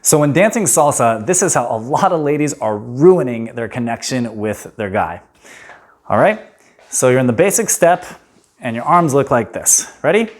So when dancing salsa, this is how a lot of ladies are ruining their connection with their guy. All right? So you're in the basic step and your arms look like this. Ready?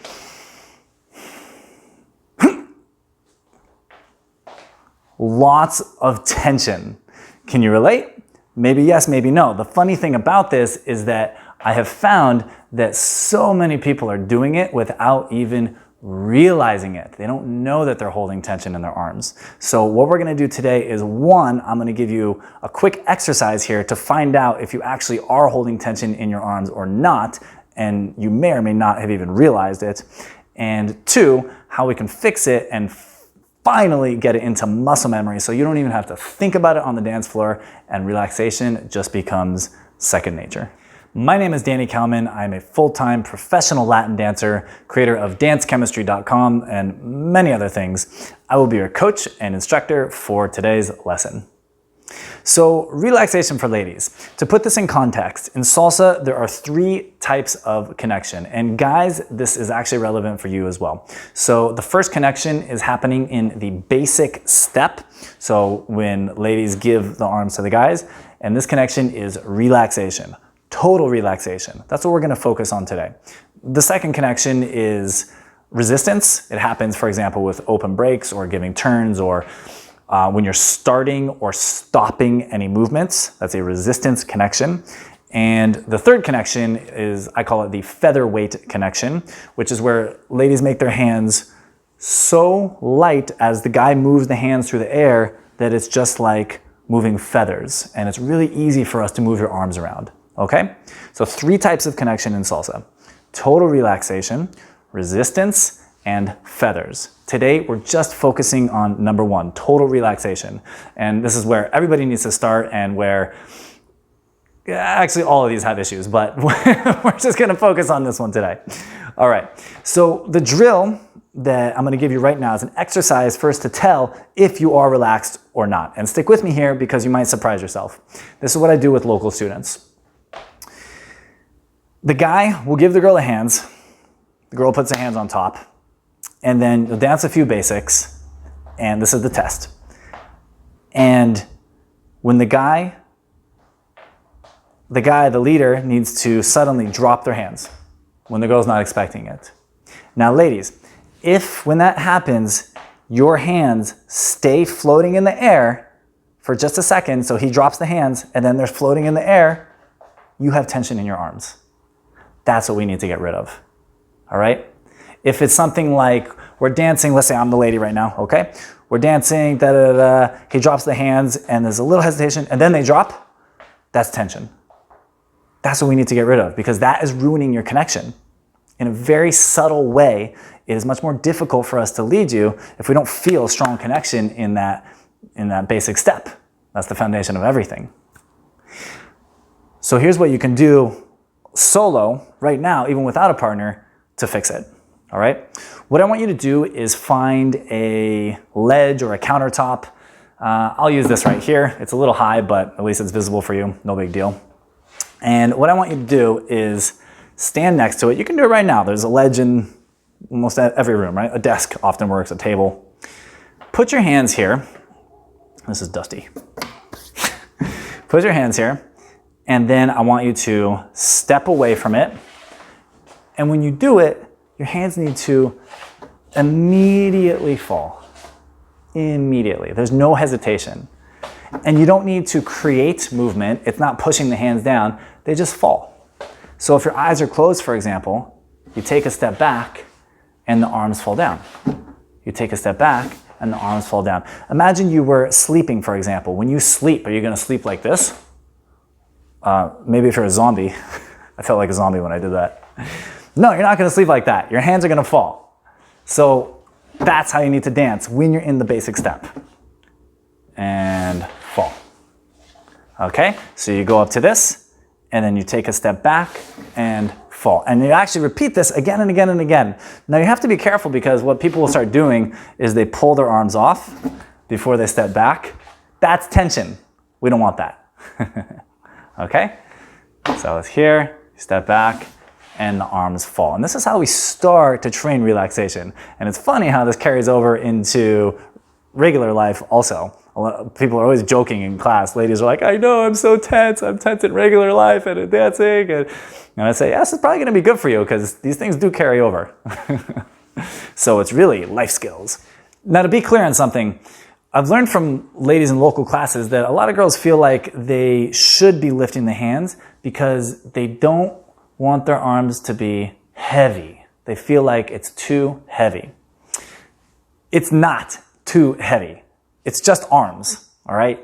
Lots of tension. Can you relate? Maybe yes, maybe no. The funny thing about this is that I have found that so many people are doing it without even realizing it. They don't know that they're holding tension in their arms. So what we're gonna do today is one, I'm gonna give you a quick exercise here to find out if you actually are holding tension in your arms or not, and you may or may not have even realized it. And two, how we can fix it and finally get it into muscle memory so you don't even have to think about it on the dance floor and relaxation just becomes second nature. My name is Danny Kalman. I'm a full-time professional Latin dancer, creator of dancechemistry.com and many other things. I will be your coach and instructor for today's lesson. So, relaxation for ladies. To put this in context, in salsa, there are 3 types of connection. And guys, this is actually relevant for you as well. So, the first connection is happening in the basic step. So, when ladies give the arms to the guys, and this connection is relaxation. Total relaxation. That's what we're gonna focus on today. The second connection is resistance. It happens, for example, with open breaks or giving turns or when you're starting or stopping any movements. That's a resistance connection. And the third connection is, I call it the featherweight connection, which is where ladies make their hands so light as the guy moves the hands through the air that it's just like moving feathers. And it's really easy for us to move your arms around. Okay? So 3 types of connection in salsa: total relaxation, resistance, and feathers. Today, we're just focusing on number 1, total relaxation. And this is where everybody needs to start and where, actually all of these have issues, but we're just gonna focus on this one today. All right, so the drill that I'm gonna give you right now is an exercise first to tell if you are relaxed or not. And stick with me here because you might surprise yourself. This is what I do with local students. The guy will give the girl the hands, the girl puts the hands on top, and then you'll dance a few basics, and this is the test. And when the leader needs to suddenly drop their hands when the girl's not expecting it. Now ladies, if when that happens, your hands stay floating in the air for just a second, so he drops the hands and then they're floating in the air, you have tension in your arms. That's what we need to get rid of, all right? If it's something like we're dancing, let's say I'm the lady right now, okay? We're dancing, da-da-da-da, he drops the hands and there's a little hesitation and then they drop, that's tension. That's what we need to get rid of because that is ruining your connection. In a very subtle way, it is much more difficult for us to lead you if we don't feel a strong connection in that basic step. That's the foundation of everything. So here's what you can do solo right now, even without a partner, to fix it. All right? What I want you to do is find a ledge or a countertop. I'll use this right here. It's a little high, but at least it's visible for you. No big deal. And what I want you to do is stand next to it. You can do it right now. There's a ledge in almost every room, right? A desk often works, a table. Put your hands here. This is dusty. Put your hands here. And then I want you to step away from it. And when you do it, your hands need to immediately fall. Immediately. There's no hesitation. And you don't need to create movement. It's not pushing the hands down. They just fall. So if your eyes are closed, for example, you take a step back and the arms fall down. You take a step back and the arms fall down. Imagine you were sleeping, for example. When you sleep, are you going to sleep like this? Maybe if you're a zombie. I felt like a zombie when I did that. No, you're not going to sleep like that. Your hands are going to fall. So that's how you need to dance when you're in the basic step. And fall. Okay, so you go up to this, and then you take a step back and fall. And you actually repeat this again and again and again. Now you have to be careful because what people will start doing is they pull their arms off before they step back. That's tension. We don't want that. Okay? So it's here, step back, and the arms fall. And this is how we start to train relaxation. And it's funny how this carries over into regular life also. A lot of people are always joking in class. Ladies are like, I know, I'm so tense. I'm tense in regular life and in dancing. And I say, yes, it's probably going to be good for you because these things do carry over. So it's really life skills. Now, to be clear on something, I've learned from ladies in local classes that a lot of girls feel like they should be lifting the hands because they don't want their arms to be heavy. They feel like it's too heavy. It's not too heavy. It's just arms, all right?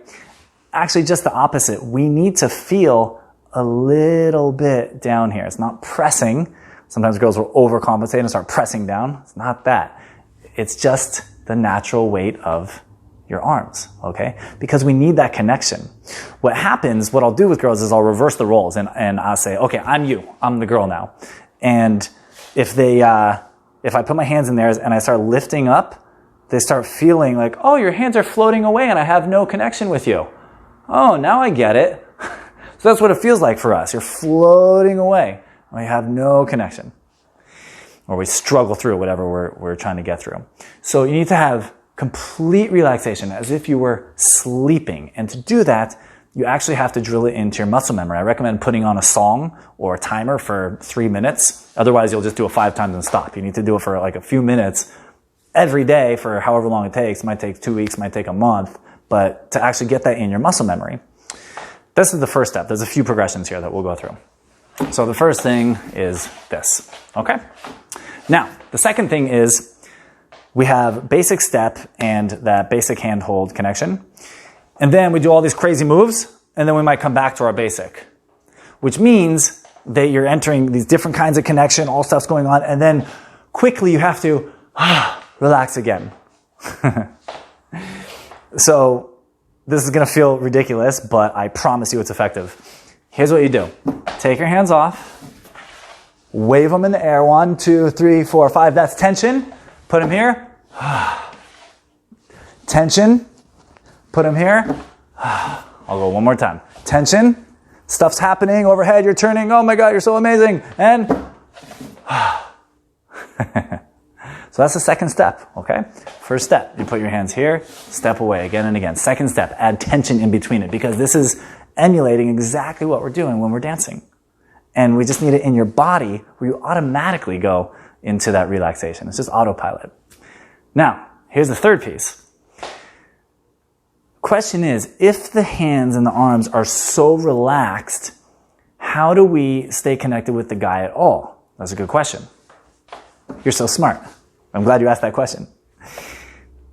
Actually, just the opposite. We need to feel a little bit down here. It's not pressing. Sometimes girls will overcompensate and start pressing down. It's not that. It's just the natural weight of your arms, okay? Because we need that connection. What happens, what I'll do with girls is I'll reverse the roles and I'll say, okay, I'm you. I'm the girl now. And if I put my hands in theirs and I start lifting up, they start feeling like, oh, your hands are floating away and I have no connection with you. Oh, now I get it. So that's what it feels like for us. You're floating away. We have no connection. Or we struggle through whatever we're trying to get through. So you need to have complete relaxation as if you were sleeping. And to do that, you actually have to drill it into your muscle memory. I recommend putting on a song or a timer for 3 minutes. Otherwise, you'll just do it 5 times and stop. You need to do it for like a few minutes every day for however long it takes. It might take 2 weeks, it might take a month, but to actually get that in your muscle memory. This is the first step. There's a few progressions here that we'll go through. So the first thing is this, okay? Now, the second thing is we have basic step and that basic hand-hold connection. And then we do all these crazy moves, and then we might come back to our basic, which means that you're entering these different kinds of connection, all stuff's going on, and then quickly you have to relax again. So this is going to feel ridiculous, but I promise you it's effective. Here's what you do. Take your hands off. Wave them in the air. 1, 2, 3, 4, 5. That's tension. Put them here. Tension. Put them here. I'll go one more time. Tension. Stuff's happening overhead. You're turning. Oh my God, you're so amazing. And so that's the second step, okay? First step, you put your hands here, step away again and again. Second step, add tension in between it because this is emulating exactly what we're doing when we're dancing. And we just need it in your body where you automatically go into that relaxation. It's just autopilot. Now, here's the third piece. Question is, if the hands and the arms are so relaxed, how do we stay connected with the guy at all? That's a good question. You're so smart. I'm glad you asked that question.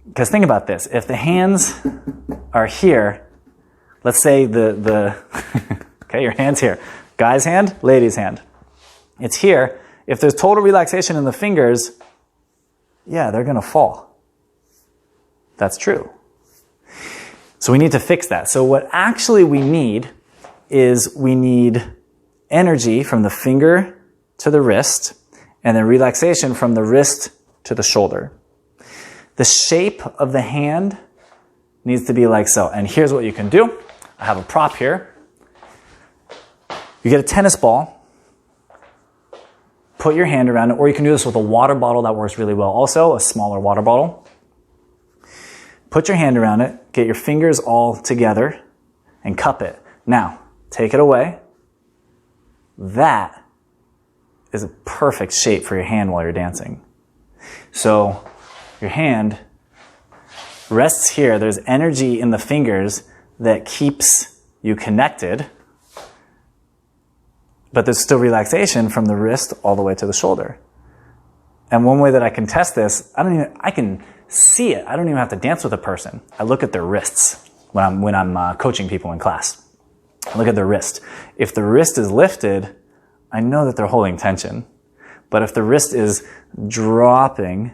Because think about this. If the hands are here, let's say okay, your hand's here. Guy's hand, lady's hand. It's here. If there's total relaxation in the fingers, yeah, they're going to fall. That's true. So we need to fix that. So what actually we need is we need energy from the finger to the wrist and then relaxation from the wrist to the shoulder. The shape of the hand needs to be like so. And here's what you can do. I have a prop here. You get a tennis ball, put your hand around it, or you can do this with a water bottle. That works really well. Also, a smaller water bottle. Put your hand around it, get your fingers all together, and cup it. Now, take it away. That is a perfect shape for your hand while you're dancing. So your hand rests here. There's energy in the fingers that keeps you connected, but there's still relaxation from the wrist all the way to the shoulder. And one way that I can test this, I can see it. I don't even have to dance with a person. I look at their wrists when I'm coaching people in class. I look at their wrist. If the wrist is lifted, I know that they're holding tension. But if the wrist is dropping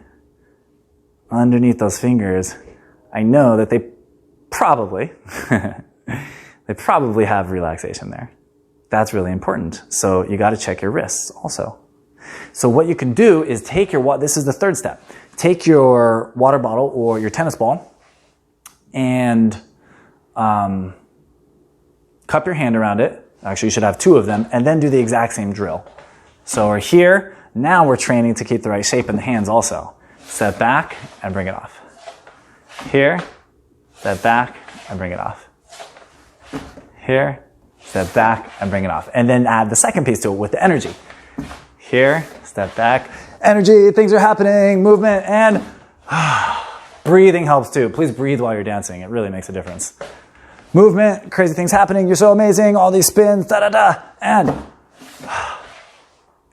underneath those fingers, I know that they probably have relaxation there. That's really important. So you got to check your wrists also. So what you can do is this is the third step. Take your water bottle or your tennis ball and cup your hand around it. Actually, you should have 2 of them, and then do the exact same drill. So we're here. Now we're training to keep the right shape in the hands also. Step back and bring it off. Here, step back, and bring it off. Here, step back, and bring it off. And then add the second piece to it with the energy. Here, step back, energy, things are happening, movement, and breathing helps too. Please breathe while you're dancing. It really makes a difference. Movement, crazy things happening, you're so amazing, all these spins, da-da-da,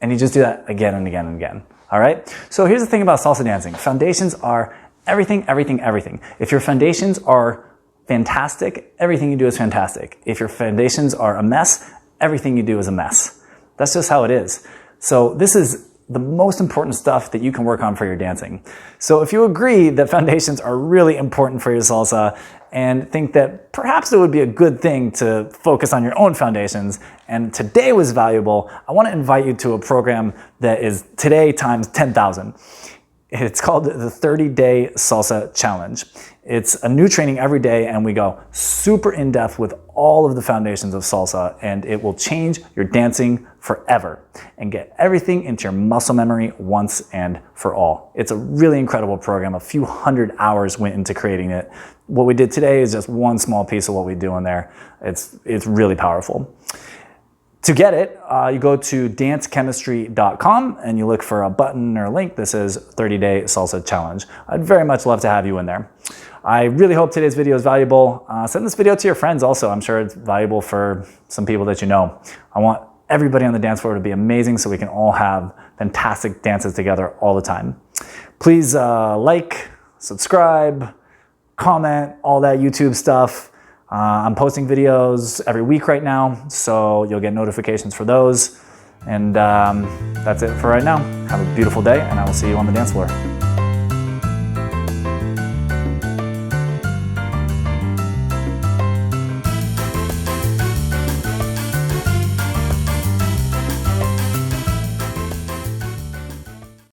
and you just do that again and again and again. All right? So here's the thing about salsa dancing. Foundations are everything, everything, everything. If your foundations are fantastic, everything you do is fantastic. If your foundations are a mess, everything you do is a mess. That's just how it is. So this is the most important stuff that you can work on for your dancing. So if you agree that foundations are really important for your salsa and think that perhaps it would be a good thing to focus on your own foundations and today was valuable, I want to invite you to a program that is today times 10,000. It's called the 30-Day Salsa Challenge. It's a new training every day, and we go super in-depth with all of the foundations of salsa, and it will change your dancing forever and get everything into your muscle memory once and for all. It's a really incredible program. A few hundred hours went into creating it. What we did today is just one small piece of what we do in there. It's really powerful. To get it, you go to dancechemistry.com and you look for a button or a link that says 30-Day Salsa Challenge. I'd very much love to have you in there. I really hope today's video is valuable. Send this video to your friends also. I'm sure it's valuable for some people that you know. I want everybody on the dance floor to be amazing so we can all have fantastic dances together all the time. Please like, subscribe, comment, all that YouTube stuff. I'm posting videos every week right now, so you'll get notifications for those. And that's it for right now. Have a beautiful day, and I will see you on the dance floor.